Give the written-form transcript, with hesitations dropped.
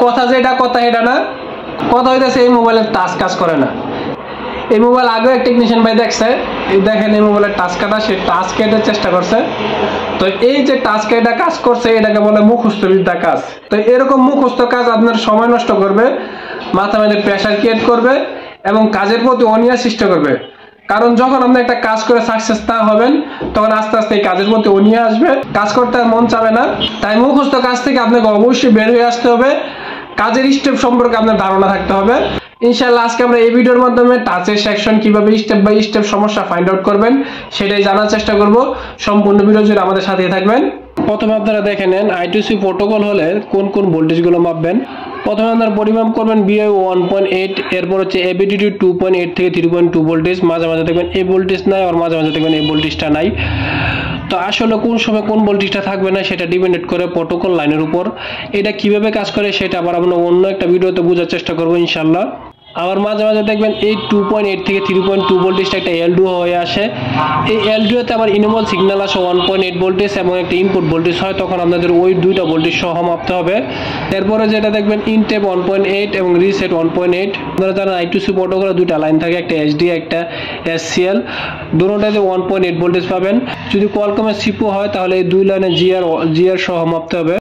কথা এটা না, কথা হইতেছে এই মোবাইলের টাচ কাজ করে না। এই মোবাইল আগে এক টেকনিশিয়ান ভাই দেখছে, এই দেখেন এই মোবাইলের টাচ কাটা, সে টাচ কেটার চেষ্টা করছে। তো এই যে টাচ কেটা কাজ করছে এটাকে বলে মুখস্থ বিদ্যা কাজ। তো এরকম মুখস্থ কাজ আপনার সময় নষ্ট করবে, মাথা মধ্যে প্রেশার ক্রিয়েট করবে এবং কাজের প্রতি অনীহা সৃষ্টি করবে। কারণ যখন আপনি একটা কাজ করে সাকসেস না হবেন তখন আস্তে আস্তে এই কাজের প্রতি অনীহা আসবে, কাজ করতে আর মন চাবে না। তাই মুখস্থ কাজ থেকে আপনাকে অবশ্যই বের হয়ে আসতে হবে, কাজের স্টেপ সম্পর্কে আপনার ধারণা থাকতে হবে। ইনশাআল্লাহ আজকে আমরা এই ভিডিওর মাধ্যমে টাচের সেকশন কিভাবে স্টেপ বাই স্টেপ সমস্যা ফাইন্ড আউট করবেন সেটাই জানার চেষ্টা করব। সম্পূর্ণ ভিডিও জুড়ে আমাদের সাথেই থাকবেন। প্রথমে আপনারা দেখে নেন I2C প্রোটোকল হলে কোন কোন ভোল্টেজগুলো মাপবেন। প্রথমে আপনারা পরিমাপ করবেন BI 1.8, এরপর হচ্ছে ABTT 2.8 থেকে 3.2 ভোল্টেজ। মাঝে মাঝে দেখবেন এই ভোল্টেজ নাই, আর মাঝে মাঝে দেখবেন এই ভোল্টেজটা নাই। তো আসলে কোন সময় কোন ভোল্টেজটা থাকবে না সেটা ডিপেন্ডেড করে প্রোটোকল লাইনের উপর। এটা কিভাবে কাজ করে সেটা আবার আমরা অন্য একটা ভিডিওতে বোঝার চেষ্টা করবো ইনশাআল্লাহ। আবার মাঝে মাঝে দেখবেন এই 2.8 থেকে 3.2 ভোল্টেজটা একটা LDO হয়ে আসে। এই LDOতে আবার ইনভলভ সিগন্যাল আসে 1.8 ভোল্টেজ এবং একটা ইনপুট ভোল্টেজ হয়, তখন আপনাদের ওই দুইটা ভোল্টেজ সহ মাপতে হবে। এরপরে যেটা দেখবেন ইনটেপ 1.8 এবং রিসেট 1.8। আপনারা জানেন I2C প্রোটোকলে দুইটা লাইন থাকে, একটা SD একটা SCL, দুটোটাতে 1.8 ভোল্টেজ পাবেন। যদি কোয়ালকমের CPU হয় তাহলে এই দুই লাইনে GR সহ মাপতে হবে।